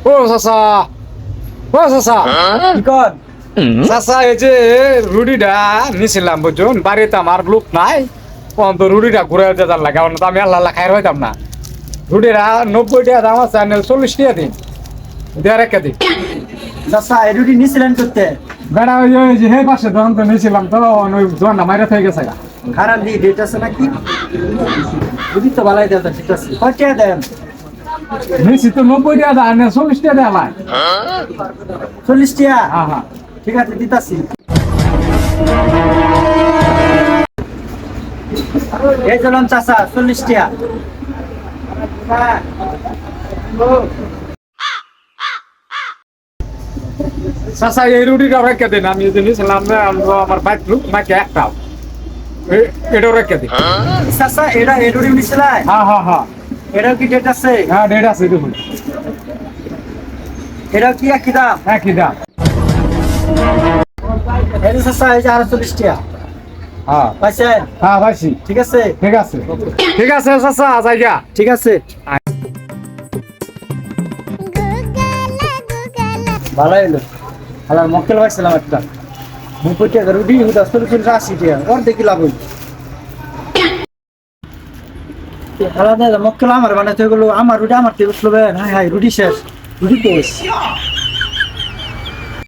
ও চাচা, ও চাচা, কি কর? চাচা এই যে রুটিটা নিছিলাম বুঝুন, বাড়িতে আমার লোক নাই, তো রুটিটা ঘুরে যেতাম লাগে, কারণ আমি আল্লাহ খাই হইতাম না। রুটিটা 90 টাকা দাম আছে, 40 টাকা দিন, দেড় একটা দিন। চাচা এই রুটি নিছিলেন করতে? বেড়া ওই যে হে পাশে দোকান তো নিয়েছিলাম, তো ওই দোকানটা মাইরে থেকে গেছে গা। খারাপ দিয়ে ডেট আছে নাকি? রুটি তো ভালাই দেয়, ঠিক আছে। কয় টাকা দেন? নিয়েছি তো 90 টাকা দাম, 40 টাকা দেওয়া ভাই। 40 টাকা? হ্যাঁ হ্যাঁ। ঠিক আছে, দিতাছি। এই চলুন চাচা, 40 টাকা। চাচা এই রুটিটা রেখে দিন, আমি যে নিয়েছিলাম আমার বাইক লোক নাকি একটাও, এটাও রেখে দিন। চাচা এটা এই রুটি নিছিলেন? হ্যাঁ হ্যাঁ হ্যাঁ এটাও কি ডেট আছে? হ্যাঁ, ডেট আছে দেখুন। এটাও কি একই দাম? একই দাম। এই যে চাচা, এই যে আরো 40 টাকা হ্যাঁ পাইছেন? হ্যাঁ পাইছি। ঠিক আছে, ঠিক আছে, ঠিক আছে চাচা, জায়গা ঠিক আছে। ভালোই হলো। আমার মক্কেল পাইছিলাম একটা 90 টাকা রুটি, 80 টাকা, ওর দেখি লাভ হইল। মক্কেল আমার বানাতে গেলো, আমার রুটি আমার টেবিল, হ্যাঁ হ্যাঁ, রুটি শেষ, রুটি শেষ।